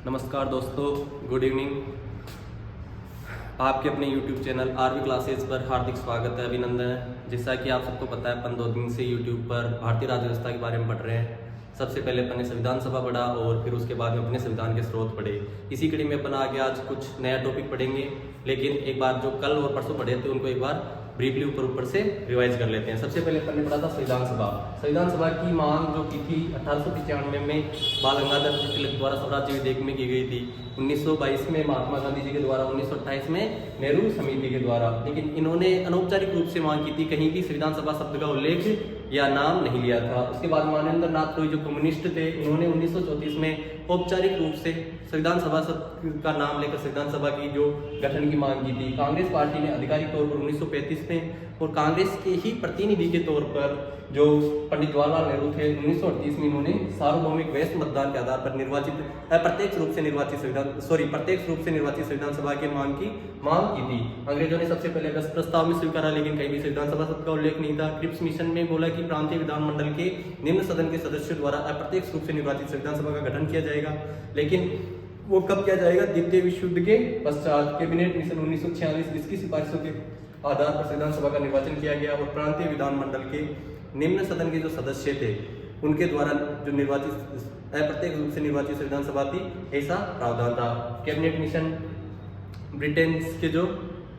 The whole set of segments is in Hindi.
नमस्कार दोस्तों, गुड इवनिंग। आपके अपने YouTube चैनल आरवी क्लासेस पर हार्दिक स्वागत है, अभिनंदन है। जैसा कि आप सबको पता है, अपन 2 दिन से YouTube पर भारतीय राज्य व्यवस्था के बारे में पढ़ रहे हैं। सबसे पहले अपन ने संविधान सभा पढ़ा और फिर उसके बाद में अपने संविधान के स्रोत पढ़े। इसी कड़ी में अपन आगे आज कुछ नया टॉपिक पढ़ेंगे, लेकिन एक बार जो कल और परसों पढ़े थे उनको एक बार ब्रीफली ऊपर से रिवाइज कर लेते हैं। सबसे पहले अपन ने पढ़ा था संविधान सभा। संविधान सभा की मांग जो की थी 1895 में बाल गंगाधर तिलक द्वारा स्वराज्य विधेयक में की गई थी। 1922 में महात्मा गांधी जी के द्वारा, 1928 में नेहरू समिति के द्वारा। लेकिन इन्होंने अनौपचारिक रूप से मांग की थी, कहीं भी संविधान सभा शब्द का उल्लेख या नाम नहीं लिया था। उसके बाद मानवेंद्र नाथ रॉय जो कम्युनिस्ट थे, उन्होंने 1934 में औपचारिक रूप से संविधान सभा का नाम लेकर संविधान सभा की जो गठन की मांग की थी। कांग्रेस पार्टी ने आधिकारिक तौर पर 1935 में और कांग्रेस के ही प्रतिनिधि के तौर पर जो पंडित जवाहरलाल नेहरू थे, 1938 में इन्होंने सार्वभौमिक वैश्य मतदान के आधार पर प्रत्यक्ष रूप से निर्वाचित संविधान सभा की मांग की थी। अंग्रेजों ने सबसे पहले अगस्त प्रस्ताव में स्वीकारा, लेकिन कहीं भी संविधान सभा शब्द का उल्लेख नहीं था। क्रिप्स मिशन में बोला कि प्रांतीय विधानमंडल के निम्न सदन के सदस्यों द्वारा अप्रत्यक्ष रूप से निर्वाचित संविधान सभा का गठन किया जाएगा, लेकिन वो कब किया जाएगा? द्वितीय विश्व युद्ध के पश्चात। कैबिनेट मिशन 1946 इसकी सिफारिशों के आधार पर संविधान सभा का निर्वाचन किया गया और प्रांतीय विधानमंडल के निम्न सदन के जो सदस्य थे उनके द्वारा जो निर्वाचित अप्रत्यक्ष रूप से निर्वाचित संविधान सभा थी, ऐसा प्रावधान था। कैबिनेट मिशन, ब्रिटेन के जो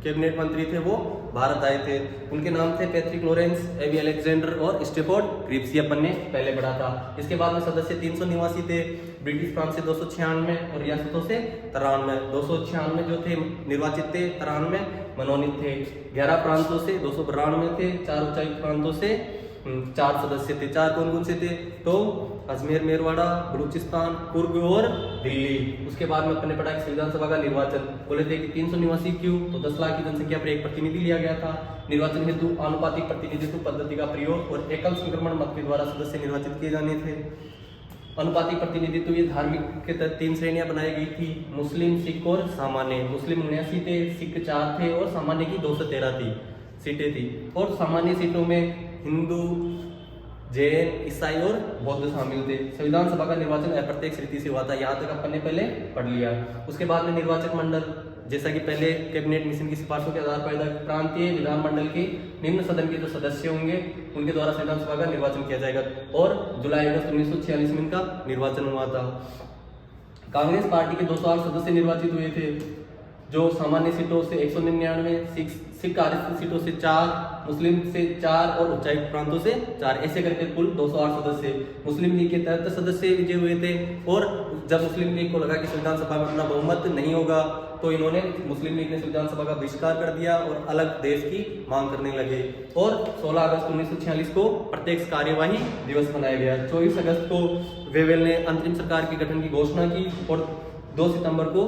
कैबिनेट मंत्री थे वो भारत आए थे। उनके नाम थे पैट्रिक लॉरेंस, एवी अलेक्जेंडर और स्टेफोर्ड क्रिप्स। अपन ने पहले पढ़ा था। इसके बाद में सदस्य 389 थे, ब्रिटिश प्रांत से 296 और रियासतों से 93। 296 जो थे निर्वाचित थे, 93 मनोनीत थे। 11 प्रांतों से 292 थे, 4 उच्चायुक्त प्रांतों से 4 सदस्य थे। 4 कौन कौन से थे? तो अजमेर, मेरवाड़ा, बलूचिस्तान, कुर्ग और दिल्ली। उसके बाद में अपने पढ़ा कि संविधान सभा का निर्वाचन बोले थे कि 389 क्यों? तो 10 लाख की जनसंख्या पर एक प्रतिनिधि लिया गया था। निर्वाचन हेतु आनुपातिक प्रतिनिधित्व पद्धति का प्रयोग और एकल संक्रमण मत के द्वारा सदस्य निर्वाचित किए जाने थे। अनुपातिक प्रतिनिधित्व ये धार्मिक के तहत 3 श्रेणियां बनाई गई थी, मुस्लिम, सिख और सामान्य। मुस्लिम 79 थे, सिख 4 थे और सामान्य की 213 सीटें थी। और सामान्य सीटों में हिंदू, जैन, ईसाई और बौद्ध शामिल थे। संविधान सभा का निर्वाचन अप्रत्यक्ष रीति से हुआ था। यहाँ तक अपन ने पहले पढ़ लिया। उसके बाद में निर्वाचक मंडल, जैसा कि पहले कैबिनेट मिशन की सिफारिशों के आधार पर प्रांतीय विधानमंडल के निम्न सदन के जो सदस्य होंगे उनके द्वारा संविधान सभा का निर्वाचन किया जाएगा और जुलाई अगस्त 1946 में इनका निर्वाचन हुआ था। कांग्रेस पार्टी के 208 सदस्य निर्वाचित हुए थे, जो सामान्य सीटों से 199, सिख आरक्षित सीटों से 4, मुस्लिम से 4 और उच्चायुक्त प्रांतों से 4, ऐसे करके कुल 208 सदस्य। मुस्लिम लीग के 73 सदस्य विजय हुए थे और जब मुस्लिम लीग को लगा कि संविधान सभा में अपना बहुमत नहीं होगा तो इन्होंने मुस्लिम लीग ने संविधान सभा का बहिष्कार कर दिया और अलग देश की मांग करने लगे। और 16 अगस्त 1946 को प्रत्यक्ष कार्यवाही दिवस मनाया गया। 24 अगस्त को वेवेल ने अंतरिम सरकार के गठन की घोषणा की और 2 सितंबर को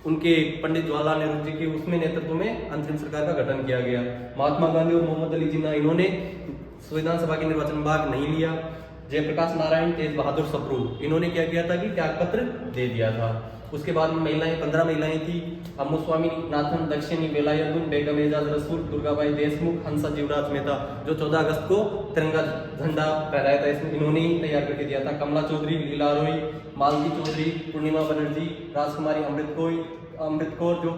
उनके पंडित जवाहरलाल नेहरू जी के उसमें नेतृत्व में अंतरिम सरकार का गठन किया गया। महात्मा गांधी और मोहम्मद अली जिन्ना इन्होंने संविधान सभा के निर्वाचन में भाग नहीं लिया। जयप्रकाश नारायण, तेज बहादुर सप्रू इन्होंने क्या किया था कि त्यागपत्र दे दिया था। उसके बाद में महिलाएं 15 महिलाएं थी, अम्मू स्वामी नाथन, दक्षिणी बेलायुद्दीन, बेगम एजाज रसूल, दुर्गाबाई देशमुख, हंसा जीवराज मेहता, जो 14 अगस्त को तिरंगा झंडा फहराया था, इसमें इन्होंने ही तैयार करके दिया था। कमला चौधरी, लीला रॉय, मालती चौधरी, पूर्णिमा बनर्जी, राजकुमारी अमृत कौर जो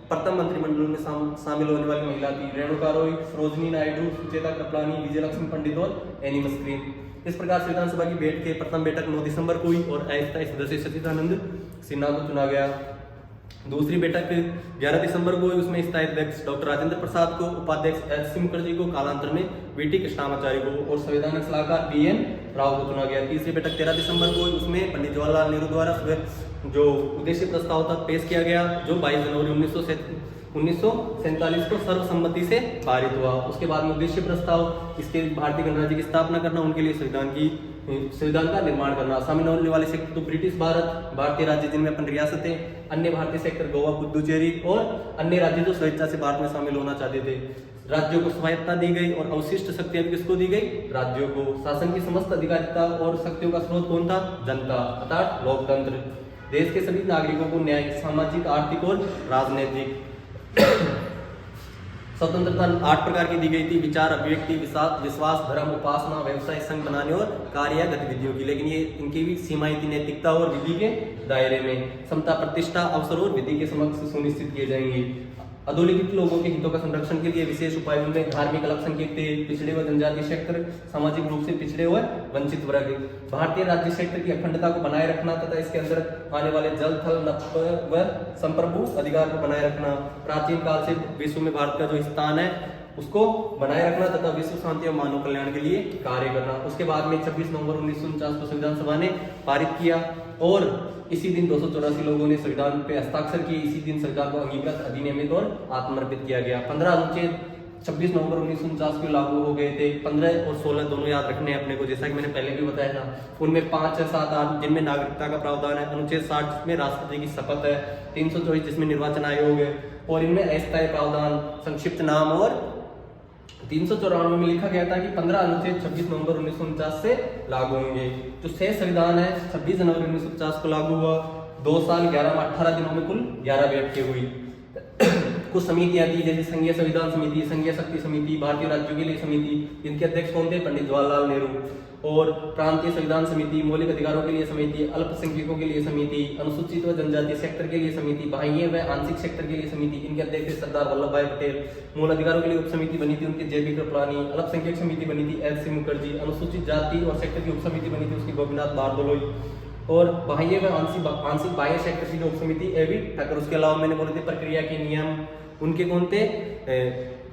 प्रथम मंत्रिमंडल में शामिल होने वाली महिला थी, रेणुका रॉय, सरोजनी नायडू, सुचेता कृपलानी, विजयलक्ष्मी पंडित और एनी मस्क्रीन। इस प्रकार संविधान सभा की प्रथम बैठक 9 दिसंबर को हुई और अस्थायी सदस्य सच्चिदानंद सिन्हा को चुना गया। दूसरी बैठक 11 दिसंबर को हुई, उसमें स्थायी अध्यक्ष डॉक्टर राजेंद्र प्रसाद को, उपाध्यक्ष एच सी मुखर्जी को, कालांतर में वीटी कृष्णामाचार्य को और संवैधानिक सलाहकार BN राव को चुना गया। तीसरी बैठक 13 दिसंबर को हुई, उसमें पंडित जवाहरलाल नेहरू द्वारा जो उद्देश्य प्रस्ताव था पेश किया गया, जो 22 जनवरी 1947 को सर्वसम्मति से पारित हुआ। उसके बाद में उद्देश्य प्रस्ताव, इसके भारतीय गणराज्य की स्थापना करना, उनके लिए संविधान का निर्माण करना। शामिल होने वाले सेक्टर तो ब्रिटिश भारत, भारतीय राज्य जिनमें अपन रियासतें, अन्य भारतीय सेक्टर गोवा, पुदुचेरी और अन्य राज्य जो स्वेच्छा से भारत में शामिल होना चाहते थे। राज्यों को स्वायत्तता दी गई और अवशिष्ट शक्तियां किसको दी गई? राज्यों को। शासन की समस्त अधिकारिता और शक्तियों का स्रोत कौन था? जनता, अर्थात लोकतंत्र। देश के सभी नागरिकों को न्यायिक, सामाजिक, आर्थिक और राजनीतिक स्वतंत्रता 8 प्रकार की दी गई थी, विचार, अभिव्यक्ति, विश्वास, धर्म, उपासना, व्यवसाय, संघ बनाने और कार्य या गतिविधियों की। लेकिन ये इनकी भी सीमाएं थी, नैतिकता और विधि के दायरे में। समता, प्रतिष्ठा, अवसर और विधि के समक्ष सुनिश्चित किए जाएंगे। अधोलिखित लोगों के हितों का संरक्षण के लिए विशेष उपाय उनमें धार्मिक अल्पसंख्यक थे, पिछड़े व जनजातीय क्षेत्र, सामाजिक रूप से पिछड़े व वंचित वर्ग। भारतीय राज्य क्षेत्र की अखंडता को बनाए रखना तथा इसके अंदर आने वाले जल, थल, नभ व संप्रभु अधिकार को बनाए रखना। प्राचीन काल से विश्व में भारत का जो स्थान है उसको बनाए रखना तथा विश्व शांति और मानव कल्याण के लिए कार्य करना। उसके बाद में 26 नवंबर 1949 को संविधान सभा ने पारित किया और इसी दिन 284 लोगों ने संविधान पे हस्ताक्षर किए। इसी दिन संविधान को अंगीकृत, अधिनियमित और आत्मर्पित किया गया। 15 अनुच्छेद 26 नवंबर 1949 को लागू हो गए थे। 15 और 16 दोनों याद रखने हैं अपने को, जैसा कि मैंने पहले भी बताया था। उनमें 5, 6, 7, 8 जिनमें नागरिकता का प्रावधान है, अनुच्छेद 60 जिसमें राष्ट्रपति की शपथ है, 324 जिसमें निर्वाचन आयोग है और इनमें अस्थायी प्रावधान, संक्षिप्त नाम। और 394 में लिखा गया था कि 15 अनुच्छेद 26 नवंबर 1949 से लागू होंगे। जो शेष संविधान है 26 जनवरी 1950 को लागू हुआ। 2 साल 11 माह 18 दिनों में कुल 11 बैठकें हुई। कुछ समितियां थी जैसे संघीय संविधान समिति, संघीय शक्ति समिति, भारतीय राज्यों के लिए समिति, इनके अध्यक्ष कौन थे? पंडित जवाहरलाल नेहरू। और प्रांतीय संविधान समिति, मौलिक अधिकारों के लिए समिति, अल्पसंख्यकों के लिए समिति, अनुसूचित व जनजातीय सेक्टर के लिए समिति, बाह्य व आंशिक सेक्टर के लिए समिति, इनके अध्यक्ष सरदार वल्लभ भाई पटेल। मूल अधिकारों के लिए उप समिति बनी थी उनकी जेबी कृपलानी। अल्पसंख्यक समिति बनी थी एस सी मुखर्जी। अनुसूचित जाति और सेक्टर की उप समिति बनी थी उसकी गोपीनाथ बारदोलोई। और बाह्य व आंशिक बाह्य सेक्टर की जो उप समिति एवी ठाकुर। उसके अलावा मैंने बोले थे प्रक्रिया के नियम, उनके कौन थे?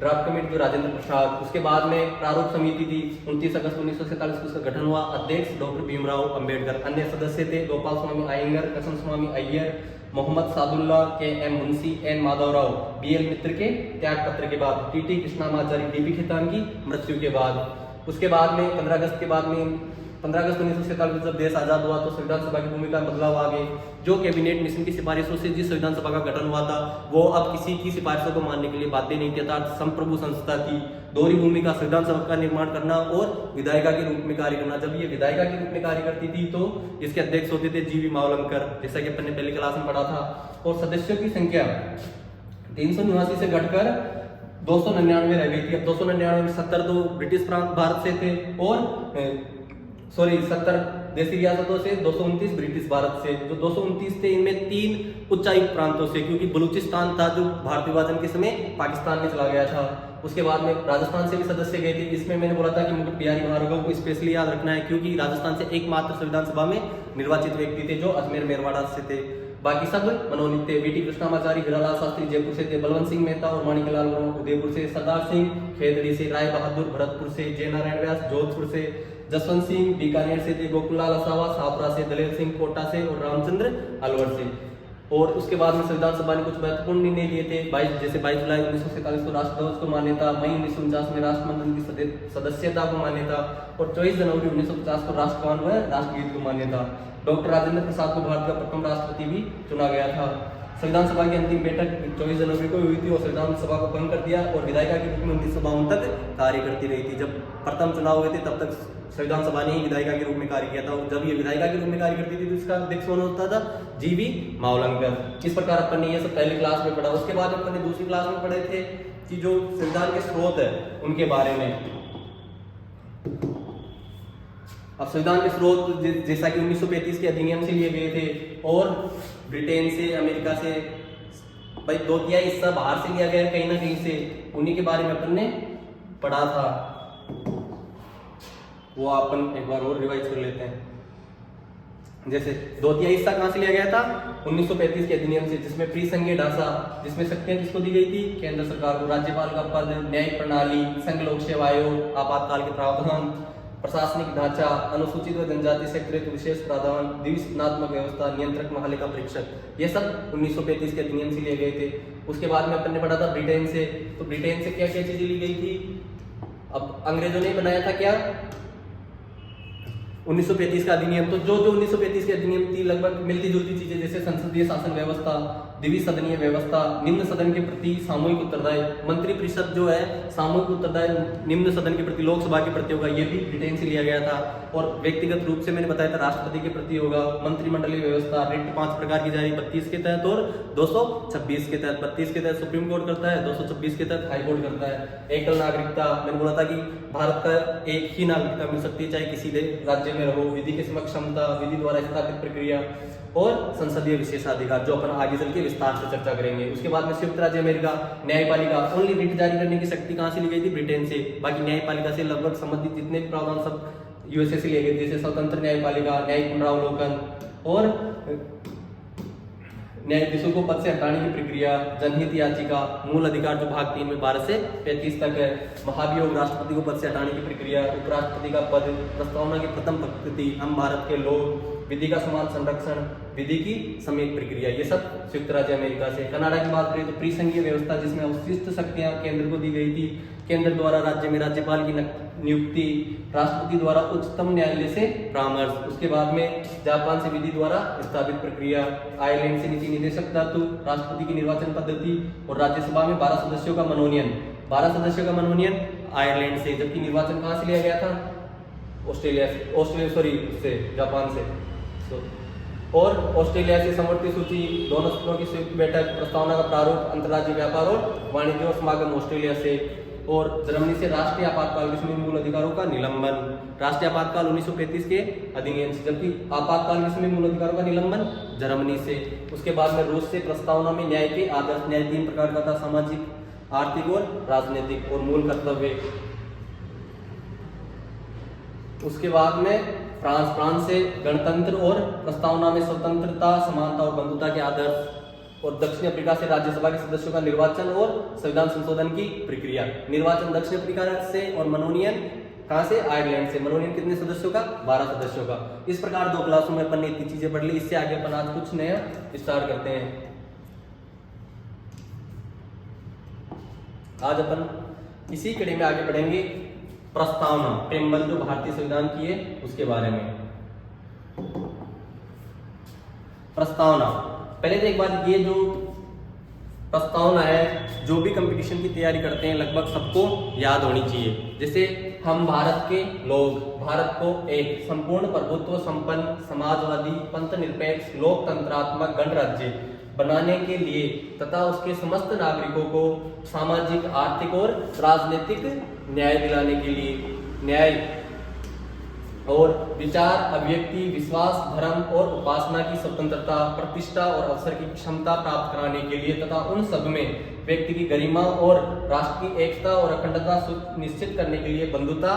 ड्राफ्ट कमेटी जो राजेंद्र प्रसाद। उसके बाद में प्रारूप समिति थी, 29 अगस्त 1947 को उसका गठन हुआ। अध्यक्ष डॉक्टर भीमराव अंबेडकर। अन्य सदस्य थे गोपाल स्वामी अयंगर, कृष्ण स्वामी Iyer, Mohammed Saadulla, K M Munshi, N Madhavrao, B L Mitra के त्याग पत्र के बाद, T T Krishnamachari, D P Khetan की मृत्यु के बाद। उसके बाद में 15 अगस्त के बाद में 15 अगस्त 1947 में जब देश आजाद हुआ तो संविधान सभा की भूमिका में बदलाव आ गए। जो कैबिनेट मिशन की सिफारिशों से जिस संविधान सभा का गठन हुआ था वो अब किसी की सिफारिशों को मानने के लिए बाध्य नहीं थी, अर्थात संप्रभु संस्था थी। दोहरी भूमिका, संविधान सभा का निर्माण करना और विधायिका के रूप में कार्य करना। जब ये विधायिका के रूप में कार्य करती थी तो इसके अध्यक्ष होते थे जीवी मावलंकर, जैसा कि अपन ने पहले क्लास में पढ़ा था। और सदस्यों की संख्या 389 से घटकर 299 रह गई थी। अब 299 में 70 तो ब्रिटिश भारत से थे और 70 देशी रियासतों से, 229 ब्रिटिश भारत से। जो 229 थे इनमें 3 उच्चायुक्त प्रांतों से, क्योंकि बलूचिस्तान था जो भारत विभाजन के समय पाकिस्तान में चला गया था। उसके बाद में राजस्थान से भी सदस्य गए थे। इसमें मैंने बोला था कि मुकुट बिहारी भार्गव को स्पेशली याद रखना है क्योंकि राजस्थान से एकमात्र संविधान सभा में निर्वाचित व्यक्ति थे जो अजमेर मेरवाड़ा से थे। बाकी सब मनोनीत थे। बीटी कृष्णामाचारी, हीरालाल शास्त्री जयपुर से थे, बलवंत सिंह मेहता और माणिकलाल वर्मा उदयपुर से, सरदार सिंह खेतड़ी से, राय बहादुर भरतपुर से, जय नारायण व्यास जोधपुर से, जसवंत सिंह बीकानेर से थे, गोकुललाल असावा शाहपुरा से, दलेर सिंह कोटा से और रामचंद्र अलवर से। और उसके बाद में संविधान सभा ने कुछ महत्वपूर्ण निर्णय लिए थे। 22 जुलाई 1947 को राष्ट्रध्वज को मान्यता, मई 1949 में राष्ट्रमंडल की सदस्यता को मान्यता और 24 जनवरी 1950 को राष्ट्रगान व राष्ट्रगीत को मान्यता। डॉक्टर राजेंद्र प्रसाद को भारत का प्रथम राष्ट्रपति भी चुना गया था। संविधान सभा की अंतिम बैठक 24 जनवरी को हुई थी और संविधान सभा को भंग कर दिया और विधायिका के रूप में 1952 तक कार्य करती रही थी। जब प्रथम चुनाव हुए थे तब तक संविधान सभा ने ही विधायिका के रूप में कार्य किया था और जब ये विधायिका के रूप में कार्य करती थी तो इसका अध्यक्ष कौन होता था? जीवी मावलंकर। इस प्रकार अपन ने ये सब पहली क्लास में पढ़ा। उसके बाद अपन ने दूसरी क्लास में पढ़े थे कि जो संविधान के स्रोत है उनके बारे में। अब संविधान के स्रोत जैसा कि 1935 के अधिनियम से लिए गए थे और ब्रिटेन से, अमेरिका से, भाई 2/3 हिस्सा बाहर से लिया गया है कहीं ना कहीं से, उन्हीं के बारे में अपन ने पढ़ा था। वो अपन एक बार और रिवाइज कर लेते हैं। जैसे 2/3 हिस्सा कहां से लिया गया था? 1935 के अधिनियम से, जिसमें प्री संघीय ढांचा, जिसमें शक्तियां किसको दी गई थी? केंद्र सरकार को। राज्यपाल का पद, न्यायिक प्रणाली, संघ लोक सेवा आयोग, आपातकाल के प्रावधान, प्रशासनिक ढांचा, अनुसूचित व जनजातीय सेक्टर के विशेष प्रावधान, द्विसनात्मक व्यवस्था, नियंत्रक महालेखा परीक्षक, ये सब 1935 के अधिनियम से लिए गए थे। उसके बाद में अपन ने पढ़ा था ब्रिटेन से। तो ब्रिटेन से क्या क्या चीजें ली गई थी? अब अंग्रेजों ने बनाया था क्या? 1935 का अधिनियम, तो जो 1935 के अधिनियम थी लगभग मिलती जुलती चीजें, जैसे संसदीय शासन व्यवस्था, द्विसदनीय व्यवस्था, निम्न सदन के प्रति सामूहिक उत्तरदायित्व, मंत्री परिषद जो है सामूहिक उत्तरदायित्व निम्न सदन के प्रति, लोकसभा के प्रति होगा, ये भी ब्रिटेन से लिया गया था। और व्यक्तिगत रूप से मैंने बताया था राष्ट्रपति के प्रति होगा। मंत्रिमंडलीय व्यवस्था, रिट 5 प्रकार की जारी 32 के तहत और 226 के तहत। 32 के तहत सुप्रीम कोर्ट करता है, 226 के तहत हाई कोर्ट करता है। एकल नागरिकता, मैंने बोला था कि भारत का एक ही नागरिकता मिल सकती है चाहे किसी राज्य में रहो। विधि के समक्ष क्षमता, विधि द्वारा स्थापित प्रक्रिया और संसदीय विशेषाधिकार, जो अपन आगे चल के विस्तार से चर्चा करेंगे। उसके बाद में संयुक्त राज्य अमेरिका, न्यायपालिका, ओनली रिट जारी करने की शक्ति कहां से ली गई थी? ब्रिटेन से। बाकी न्यायपालिका से लगभग संबंधित जितने भी प्रावधान सब यूएसए से लिए गए, जैसे स्वतंत्र न्यायपालिका, न्यायिक पुनरावलोकन और न्यायाधीशों को पद से हटाने की प्रक्रिया, जनहित याचिका, मूल अधिकार जो भाग 3 में 12 से 35 तक है, महाभियोग, राष्ट्रपति को पद से हटाने की प्रक्रिया, उपराष्ट्रपति का पद, प्रस्तावना की प्रथम प्रकृति, हम भारत के लोग, विधि का समान संरक्षण, विधि की समेत प्रक्रिया, ये सब संयुक्त राज्य अमेरिका से। कनाडा की बात करें तो त्रिसंघीय व्यवस्था, जिसमें अवशिष्ट शक्तियां केंद्र को दी गई थी। केंद्र द्वारा राज्य में राज्यपाल की नियुक्ति, राष्ट्रपति द्वारा उच्चतम न्यायालय से परामर्श। उसके बाद में जापान से विधि द्वारा स्थापित प्रक्रिया, आयरलैंड से नीति निदेशक तत्व, राष्ट्रपति की निर्वाचन पद्धति और राज्यसभा में 12 सदस्यों का मनोनयन। 12 सदस्यों का मनोनयन आयरलैंड से, जबकि निर्वाचन कहां से लिया गया था? जापान से। और ऑस्ट्रेलिया से समवर्ती सूची, दोनों सदनों की संयुक्त बैठक, प्रस्तावना का प्रारूप, अंतर्राज्यीय व्यापार और वाणिज्य और समागम ऑस्ट्रेलिया से। और जर्मनी से राष्ट्रीय आपातकाल, जिसमें मूल अधिकारों का निलंबन, राष्ट्रीय आपातकाल 1935 के अधिनियम से, जबकि आपातकाल जिसमें मूल अधिकारों का निलंबन जर्मनी से। उसके बाद में रूस से प्रस्तावना में न्याय के आदर्श, न्याय 3 प्रकार का था, सामाजिक, आर्थिक और राजनीतिक, और मूल कर्तव्य। उसके बाद में फ्रांस से गणतंत्र और प्रस्तावना में स्वतंत्रता, समानता और बंधुता के आदर्श। और दक्षिण अफ्रीका से राज्यसभा के सदस्यों का निर्वाचन और संविधान संशोधन की प्रक्रिया। निर्वाचन दक्षिण अफ्रीका से और मनोनयन कहां से? आयरलैंड से। मनोनयन कितने सदस्यों का? 12 सदस्यों का। इस प्रकार 2 क्लासों में अपन ने इतनी चीजें पढ़ ली। इससे आगे अपन आज कुछ नया स्टार्ट करते हैं। आज अपन इसी कड़ी में आगे बढ़ेंगे प्रस्तावना, प्रेमबल जो भारतीय संविधान की है उसके बारे में। प्रस्तावना, पहले तो एक बात, ये जो प्रस्तावना है, जो भी कंपटीशन की तैयारी करते हैं लगभग सबको याद होनी चाहिए। जैसे हम भारत के लोग, भारत को एक संपूर्ण प्रभुत्व संपन्न, समाजवादी, पंथनिरपेक्ष, लोकतंत्रात्मक गणराज्य बनाने के लिए तथा उसके समस्त नागरिकों को सामाजिक, आर्थिक और राजनीतिक न्याय दिलाने के लिए, न्याय और विचार, अभिव्यक्ति, विश्वास, धर्म और उपासना की स्वतंत्रता, प्रतिष्ठा और अवसर की क्षमता प्राप्त कराने के लिए तथा उन सब में व्यक्ति की गरिमा और राष्ट्र की एकता और अखंडता सुनिश्चित करने के लिए बंधुता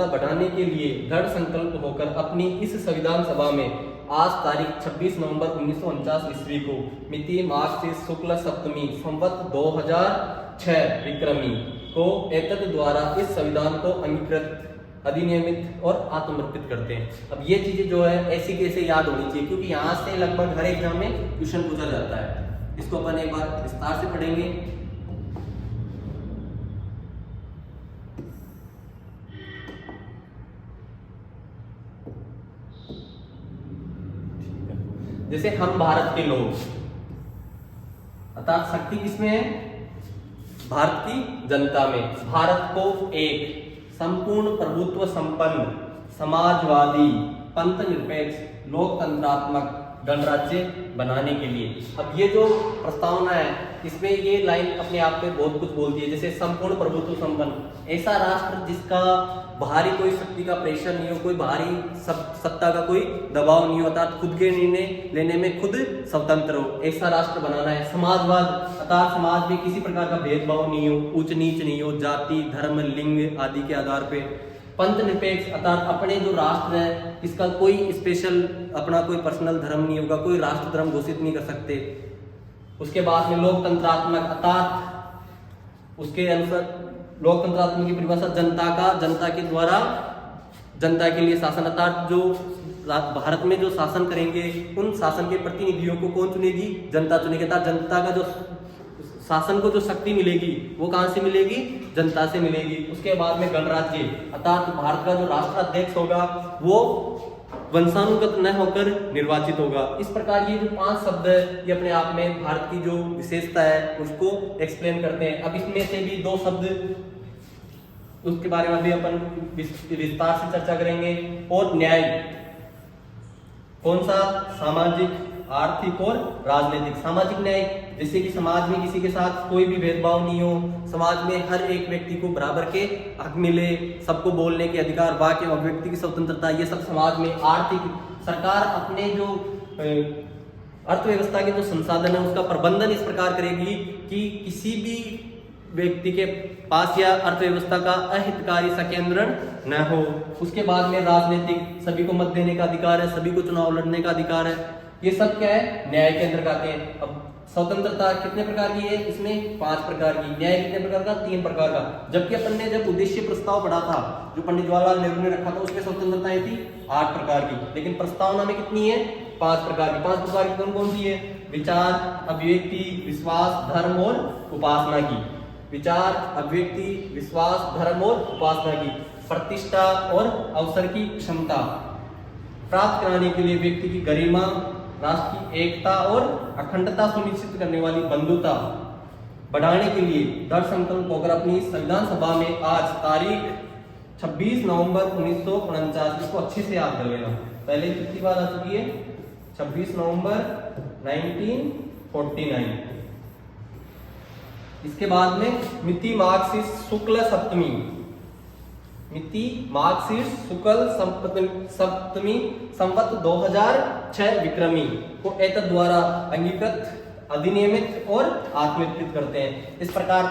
बढ़ाने के लिए दृढ़ संकल्प होकर अपनी इस संविधान सभा में आज तारीख 26 नवंबर 1949 ईस्वी को मिति मार्च से शुक्ल सप्तमी संवत 2006 विक्रमी को एतद द्वारा इस संविधान को अंगीकृत, अधिनियमित और आत्मर्पित करते हैं। अब ये चीजें जो है ऐसी कैसे याद होनी चाहिए, क्योंकि यहाँ से लगभग हर एग्जाम में क्वेश्चन पूछा जाता है। इसको अपन एक बार विस्तार से पढ़ेंगे। जैसे हम भारत के लोग, अर्थात शक्ति किसमें है? भारत की जनता में। भारत को एक संपूर्ण प्रभुत्व संपन्न, समाजवादी, पंथनिरपेक्ष, लोकतंत्रात्मक गणराज्य बनाने के लिए। अब ये जो प्रस्तावना है इसमें ये लाइन अपने आप पे बहुत कुछ बोलती है। जैसे संपूर्ण प्रभुत्व संपन्न, ऐसा राष्ट्र जिसका बाहरी कोई शक्ति का प्रेशर नहीं हो, कोई बाहरी सत्ता का कोई दबाव नहीं हो, अर्थात खुद के निर्णय लेने में खुद स्वतंत्र हो, ऐसा राष्ट्र बनाना है। समाजवाद, अर्थात समाज में किसी प्रकार का भेदभाव नहीं हो, उच्च नीच नहीं हो, जाति, धर्म, लिंग आदि के आधार पे। पंथनिरपेक्ष, अर्थात अपने जो राष्ट्र है इसका कोई स्पेशल अपना कोई पर्सनल धर्म नहीं होगा, कोई राष्ट्र धर्म घोषित नहीं कर सकते। उसके बाद में लोकतंत्रात्मक, अर्थात उसके अनुसार लोकतंत्रात्मक की परिभाषा जनता के द्वारा जनता के लिए शासन, अर्थात जो भारत में जो शासन करेंगे उन शासन के प्रतिनिधियों को कौन चुनेगी? जनता चुनेगी। अर्थात जनता का जो शासन को जो शक्ति मिलेगी वो कहाँ से मिलेगी? जनता से मिलेगी। उसके बाद में गणराज्य अर्थात भारत का जो राष्ट्राध्यक्ष होगा वो वंशानुगत न होकर निर्वाचित होगा। इस प्रकार ये जो 5 शब्द है ये अपने आप में भारत की जो विशेषता है उसको एक्सप्लेन करते हैं। अब इसमें से भी 2 शब्द उसके बारे में भी अपन विस्तार से चर्चा करेंगे। और न्याय कौन सा? सामाजिक, आर्थिक और राजनीतिक। सामाजिक न्याय जैसे कि समाज में किसी के साथ कोई भी भेदभाव नहीं हो, समाज में हर एक व्यक्ति को बराबर के हक मिले, सबको बोलने के अधिकार, वाक एवं अभिव्यक्ति की स्वतंत्रता, ये सब समाज में। आर्थिक, सरकार अपने जो अर्थव्यवस्था के जो संसाधन है उसका प्रबंधन इस प्रकार करेगी कि किसी भी व्यक्ति के पास या अर्थव्यवस्था का अहितकारी संकेंद्रण न हो। उसके बाद में राजनीतिक, सभी को मत देने का अधिकार है, सभी को चुनाव लड़ने का अधिकार है। ये सब क्या है? न्याय के अंदर आते हैं। अब स्वतंत्रता कितने प्रकार की है? इसमें 5 प्रकार की। न्याय कितने प्रकार का? 3 प्रकार का। जबकि अपन ने जब उद्देश्य प्रस्ताव पढ़ा था जो पंडित जवाहरलाल नेहरू ने रखा था उसमें स्वतंत्रताएं थी 8 प्रकार की, लेकिन प्रस्तावना में कितनी है? 5 प्रकार की। 5 प्रकार की कौन कौन सी है? विचार, अभिव्यक्ति, विश्वास, धर्म और उपासना की। विचार, अभिव्यक्ति, विश्वास, धर्म और उपासना की। प्रतिष्ठा और अवसर की क्षमता प्राप्त कराने के लिए व्यक्ति की गरिमा, राष्ट्र की एकता और अखंडता सुनिश्चित करने वाली बंधुता बढ़ाने के लिए दृढ़ संकल्प होकर अपनी संविधान सभा में आज तारीख 26 नवंबर 1949, इसको अच्छे से याद कर लेना। पहले कितनी बार आ चुकी है? 26 नवंबर 1949। इसके बाद में मिति मार्क्सिस्ट शुक्ल सप्तमी, मिति मार्क्सिस्ट शुक्ल सप्तमी संवत 2006 विक्रमी को एतद द्वारा अंगीकृत, अधिनियमित और आत्मविकृत करते हैं। इस प्रकार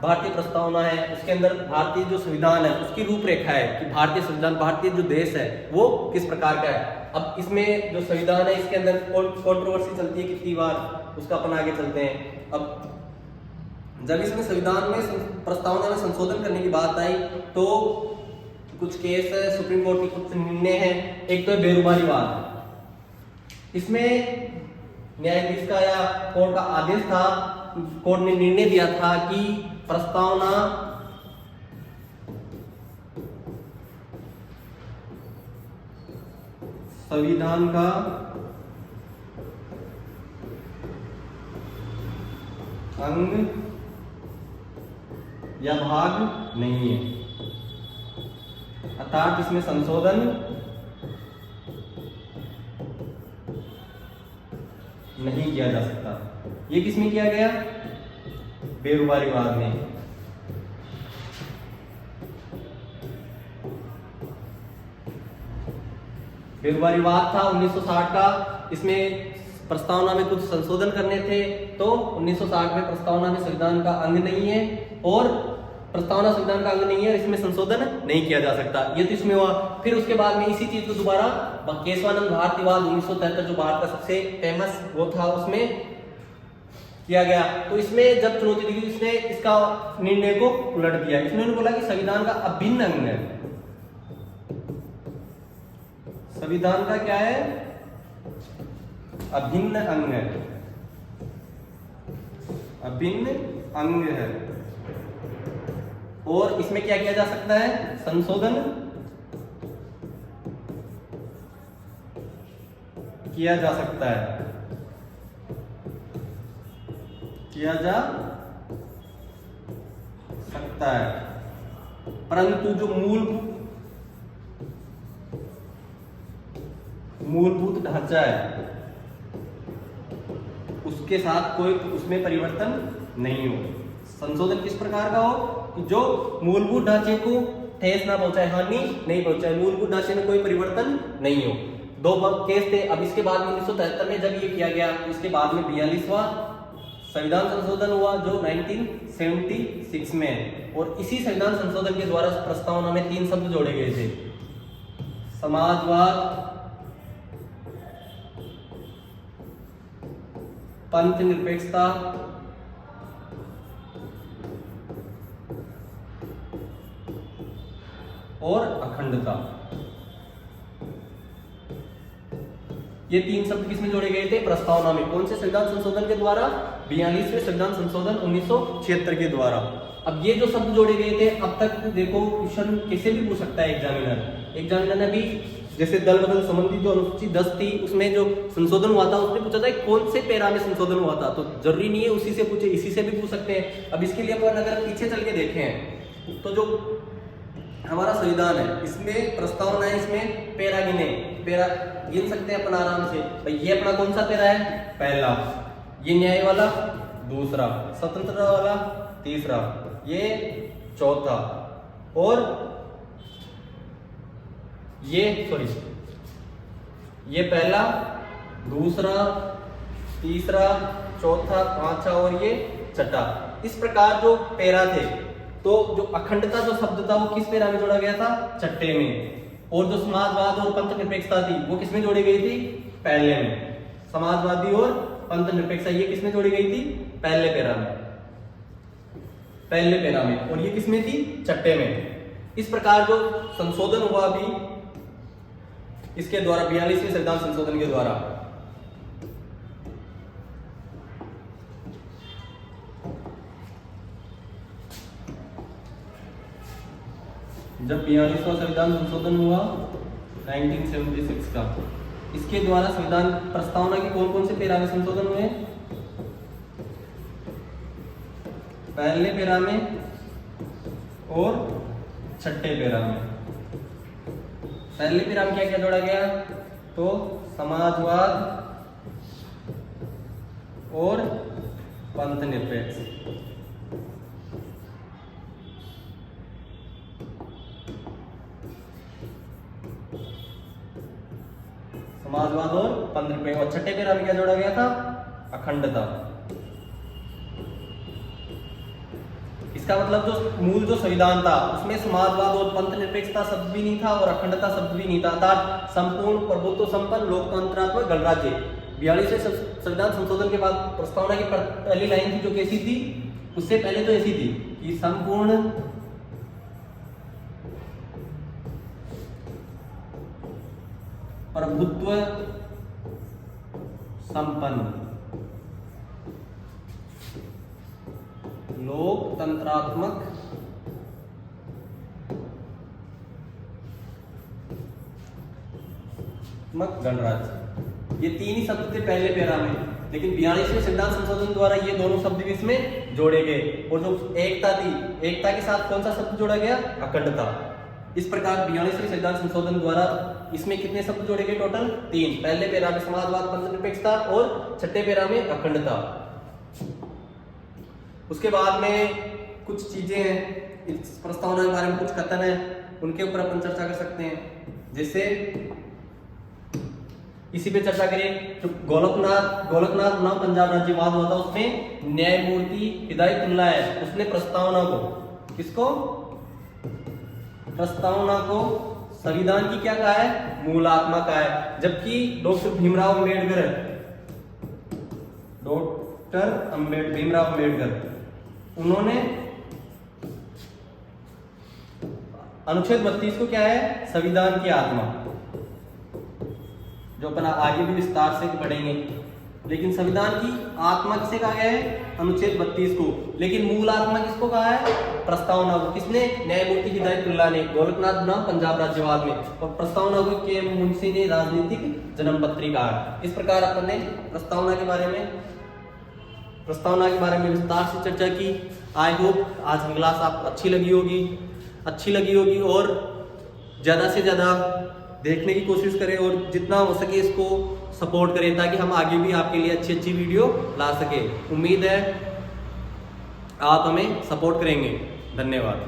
भारतीय प्रस्तावना है, उसके अंदर भारतीय जो संविधान है उसकी रूपरेखा है कि भारतीय संविधान, भारतीय जो देश है वो किस प्रकार का है। अब इसमें जो संविधान है इसके अंदर कंट्रोवर्सी चलती है कितनी बार, उसका अपन आगे चलते हैं। अब जब इसमें संविधान में प्रस्तावना में संशोधन करने की बात आई तो कुछ केस है, सुप्रीम कोर्ट की कुछ निर्णय है। एक तो है बेरुबारीवाद। इसमें न्यायाधीश का या कोर्ट का आदेश था, कोर्ट ने निर्णय दिया था कि प्रस्तावना संविधान का अंग या भाग नहीं है, अर्थात इसमें संशोधन नहीं किया जा सकता। ये किसमें किया गया? बेरुबारीवाद में। बेरुबारीवाद था 1960 का। इसमें प्रस्तावना में कुछ संशोधन करने थे तो 1960 में प्रस्तावना में संविधान का अंग नहीं है और प्रस्तावना संविधान का अंग नहीं है, इसमें संशोधन नहीं किया जा सकता। ये तो इसमें हुआ। फिर उसके बाद में इसी चीज को दोबारा केशवानंद भारतीवाद 1973 जो भारत का सबसे फेमस वो था उसमें किया गया। तो इसमें जब चुनौती दी इसने इसका निर्णय को उलट दिया। इसने बोला कि संविधान का अभिन्न अंग है। संविधान का क्या है? अभिन्न अंग है, अभिन्न अंग है। और इसमें क्या किया जा सकता है? संशोधन किया जा सकता है, किया जा सकता है, परंतु जो मूलभूत ढांचा है उसके साथ कोई उसमें परिवर्तन नहीं हो। संशोधन किस प्रकार का हो कि जो मूलभूत ढांचे को ठेस ना पहुंचाए, हानि नहीं पहुंचाए, मूलभूत ढांचे में कोई परिवर्तन नहीं हो। 2 केस थे। अब इसके बाद में 1973 में जब ये किया गया इसके बाद में 42वां संविधान संशोधन हुआ जो 1976 में है। और इसी संविधान संशोधन के द्वारा प्रस्तावना में 3 शब्द जोड़े गए थे: समाजवाद, पंथ निरपेक्षता और अखंडता। ये 3 शब्द किसमें जोड़े गए थे? प्रस्तावना में। कौन से संविधान संशोधन के द्वारा? 42वें संविधान संशोधन 1976 के द्वारा। अब ये जो शब्द जोड़े गए थे, अब तक देखो क्वेश्चन कैसे भी पूछ सकता है एग्जामिनर ने भी, जैसे दल बदल संबंधी जो अनुसूची 10 थी उसमें जो संशोधन हुआ था उसने पूछा था कौन से पैरा में संशोधन हुआ था, तो जरूरी नहीं है उसी से पूछे, इसी से भी पूछ सकते हैं। अब इसके लिए अपन अगर पीछे चल के देखें तो जो हमारा संविधान है इसमें प्रस्तावना है, इसमें पैरा गिन सकते हैं अपन आराम से। भाई ये अपना कौन सा पैरा है? पहला। ये न्याय वाला दूसरा, स्वतंत्रता वाला तीसरा, ये चौथा, और ये पहला, दूसरा, तीसरा, चौथा, पांचवा और ये छठा। इस प्रकार जो पैरा थे, तो जो अखंडता जो शब्द था वो किस पैरा में जोड़ा गया था? छठे में। और जो समाजवाद और पंथ निरपेक्षता थी वो किसमें जोड़ी गई थी? पहले में। समाजवादी और पंथ निरपेक्षता ये किसमें जोड़ी गई थी? पहले पैरा में। और ये किसमें थी? छठे में। इस प्रकार जो संशोधन हुआ अभी इसके द्वारा 42वें संविधान संशोधन के द्वारा, जब 42वां संविधान संशोधन हुआ 1976 का, इसके द्वारा संविधान प्रस्तावना के कौन कौन से पैरा में संशोधन हुए? पहले पैरा में और छठे पैरा में। पहले पैरा में क्या क्या जोड़ा गया? तो समाजवाद और पंथ निरपेक्ष। समाजवाद और पंथ निरपेक्ष। और छठे पैरा में क्या जोड़ा गया था? अखंडता। इसका मतलब जो मूल जो संविधान था उसमें समाजवाद और पंथ निरपेक्षता शब्द भी नहीं था और अखंडता शब्द भी नहीं था, अर्थात संपूर्ण प्रभुत्व संपन्न लोकतंत्रात्मक गणराज्य। 42वें संविधान संशोधन के बाद प्रस्तावना की पहली लाइन थी जो कैसी थी? उससे पहले तो ऐसी थी कि संपूर्ण प्रभुत्व संपन्न लोकतंत्रात्मक गणराज्य। ये 3 ही शब्द थे पहले पैरा में, लेकिन 42वें संविधान संशोधन द्वारा ये दोनों शब्द भी इसमें जोड़े गए। और जो एकता थी, एकता के साथ कौन सा शब्द जोड़ा गया? अखंडता। इस प्रकार 42वें संविधान संशोधन द्वारा इसमें कितने शब्द जोड़े गए? टोटल 3। पहले पैरा में समाजवाद पंथ निरपेक्षता और छठे पैरा में अखंडता। उसके बाद में कुछ चीजें हैं इस प्रस्तावना के बारे में, कुछ कथन है, उनके ऊपर अपन चर्चा कर सकते हैं। जैसे इसी पे चर्चा करें तो गोलकनाथ बनाम पंजाब राज्यवाद हुआ था, उसमें न्यायमूर्ति हिदायतुल्लाह है, उसने प्रस्तावना को संविधान की क्या कहा है? मूल आत्मा कहा है। जबकि डॉक्टर भीमराव अम्बेडकर उन्होंने अनुच्छेद 32 को क्या है? संविधान की आत्मा, जो अपन आगे भी विस्तार से पढ़ेंगे। लेकिन संविधान की आत्मा किसे कहा गया है? अनुच्छेद 32 को। लेकिन मूल आत्मा किसको कहा है? प्रस्तावना को। किसने? न्यायमूर्ति हिदायतुल्लाह ने गोलकनाथ बनाम पंजाब राज्यवाद में। और प्रस्तावना को के मुंशी ने राजनीतिक जन्मपत्री कहा। इस प्रकार अपन ने प्रस्तावना के बारे में विस्तार से चर्चा की। आई होप आज की क्लास आपको अच्छी लगी होगी और ज़्यादा से ज़्यादा देखने की कोशिश करें और जितना हो सके इसको सपोर्ट करें, ताकि हम आगे भी आपके लिए अच्छी वीडियो ला सके। उम्मीद है आप हमें सपोर्ट करेंगे। धन्यवाद।